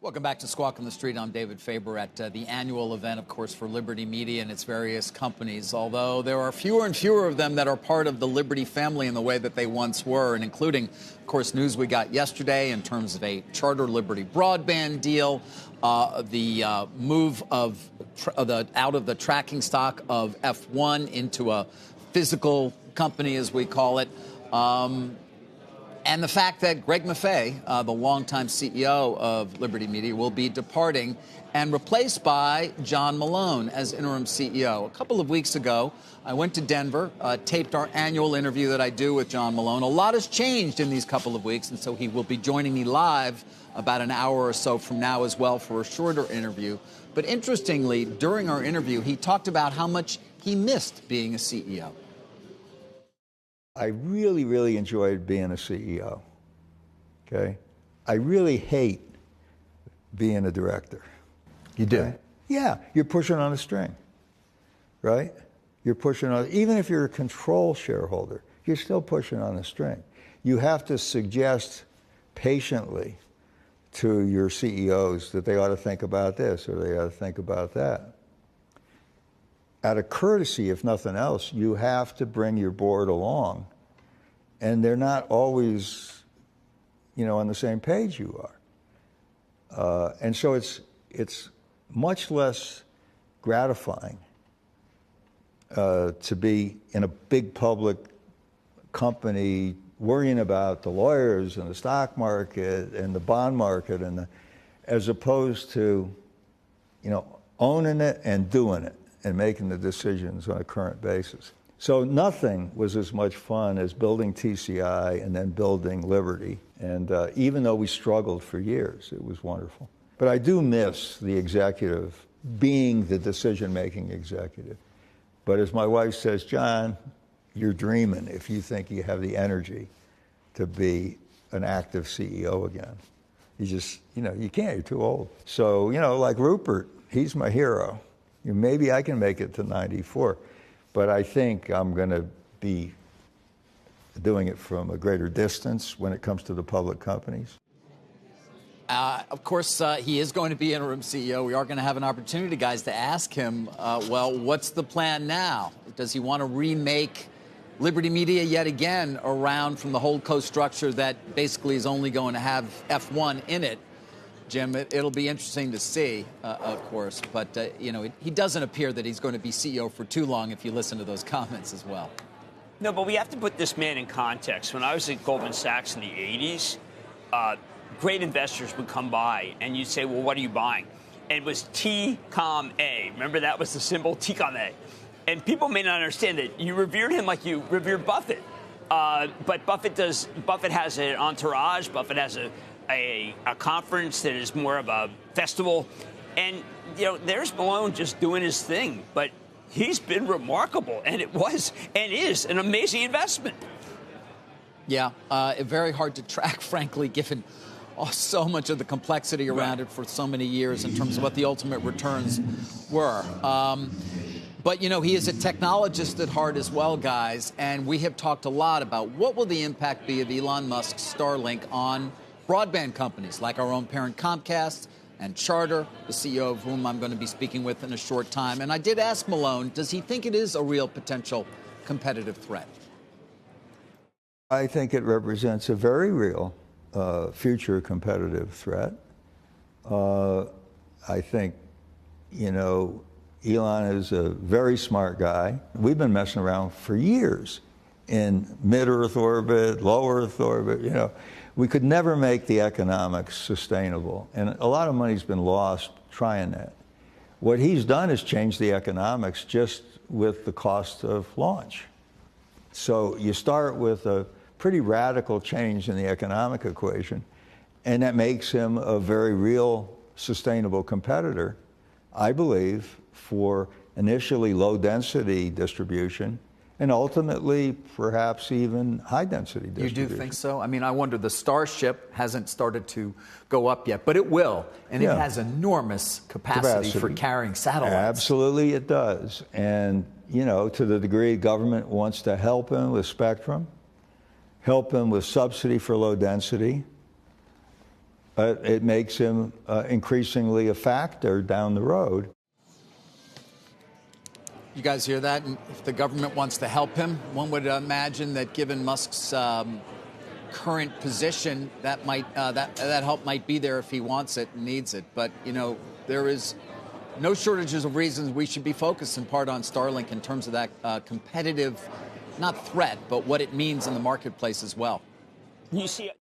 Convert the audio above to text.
Welcome back to Squawk on the Street. I'm David Faber at the annual event, of course, for Liberty Media and its various companies, although there are fewer and fewer of them that are part of the Liberty family in the way that they once were, and including, of course, news we got yesterday in terms of a Charter Liberty broadband deal, the move of out of the tracking stock of F1 into a physical company, as we call it, and the fact that Greg Maffei, the longtime CEO of Liberty Media, will be departing and replaced by John Malone as interim CEO. A couple of weeks ago, I went to Denver, taped our annual interview that I do with John Malone. A lot has changed in these couple of weeks, and so he will be joining me live about an hour or so from now as well for a shorter interview. But interestingly, during our interview, he talked about how much he missed being a CEO. I really, really enjoyed being a CEO, okay? I really hate being a director. You do? Okay? Yeah, you're pushing on a string, right? You're pushing on, even if you're a control shareholder, you're still pushing on a string. You have to suggest patiently to your CEOs that they ought to think about this or they ought to think about that. Out of courtesy, if nothing else, you have to bring your board along, and they're not always, on the same page you are. And so it's much less gratifying to be in a big public company worrying about the lawyers and the stock market and the bond market, as opposed to, owning it and doing it and making the decisions on a current basis. So nothing was as much fun as building TCI and then building Liberty. And even though we struggled for years, it was wonderful. But I do miss the executive, being the decision-making executive. But as my wife says, John, you're dreaming if you think you have the energy to be an active CEO again. You just, you can't, you're too old. So, like Rupert, he's my hero. Maybe I can make it to 94, but I think I'm going to be doing it from a greater distance when it comes to the public companies. Of course, he is going to be interim CEO. We are going to have an opportunity, guys, to ask him, what's the plan now? Does he want to remake Liberty Media yet again around from the holdco structure that basically is only going to have F1 in it? Jim, it'll be interesting to see, of course, but, he doesn't appear that he's going to be CEO for too long if you listen to those comments as well. No, but we have to put this man in context. When I was at Goldman Sachs in the 80s, great investors would come by and you'd say, well, what are you buying? And it was TCOM-A. Remember, that was the symbol, TCOM-A. And people may not understand that you revered him like you revered Buffett. But Buffett has an entourage. Buffett has a conference that is more of a festival. And, there's Malone just doing his thing. But he's been remarkable. And it was and is an amazing investment. Yeah, very hard to track, frankly, given so much of the complexity around it for so many years in terms of what the ultimate returns were. But, he is a technologist at heart as well, guys. And we have talked a lot about what will the impact be of Elon Musk's Starlink on broadband companies like our own parent Comcast and Charter, the CEO of whom I'm going to be speaking with in a short time. And I did ask Malone, does he think it is a real potential competitive threat? I think it represents a very real future competitive threat. I think, Elon is a very smart guy. We've been messing around for years in mid-Earth orbit, low Earth orbit, We could never make the economics sustainable. And a lot of money's been lost trying that. What he's done is change the economics just with the cost of launch. So you start with a pretty radical change in the economic equation, and that makes him a very real sustainable competitor, I believe, for initially low-density distribution and ultimately perhaps even high-density distribution. You do think so? I mean, I wonder, the Starship hasn't started to go up yet, but it will, and it has enormous capacity for carrying satellites. Absolutely it does. And, to the degree government wants to help him with spectrum, help him with subsidy for low density, it makes him increasingly a factor down the road. You guys hear that? And if the government wants to help him, one would imagine that given Musk's current position, that might that help might be there if he wants it and needs it. But there is no shortages of reasons we should be focused in part on Starlink in terms of that competitive, not threat, but what it means in the marketplace as well. You see.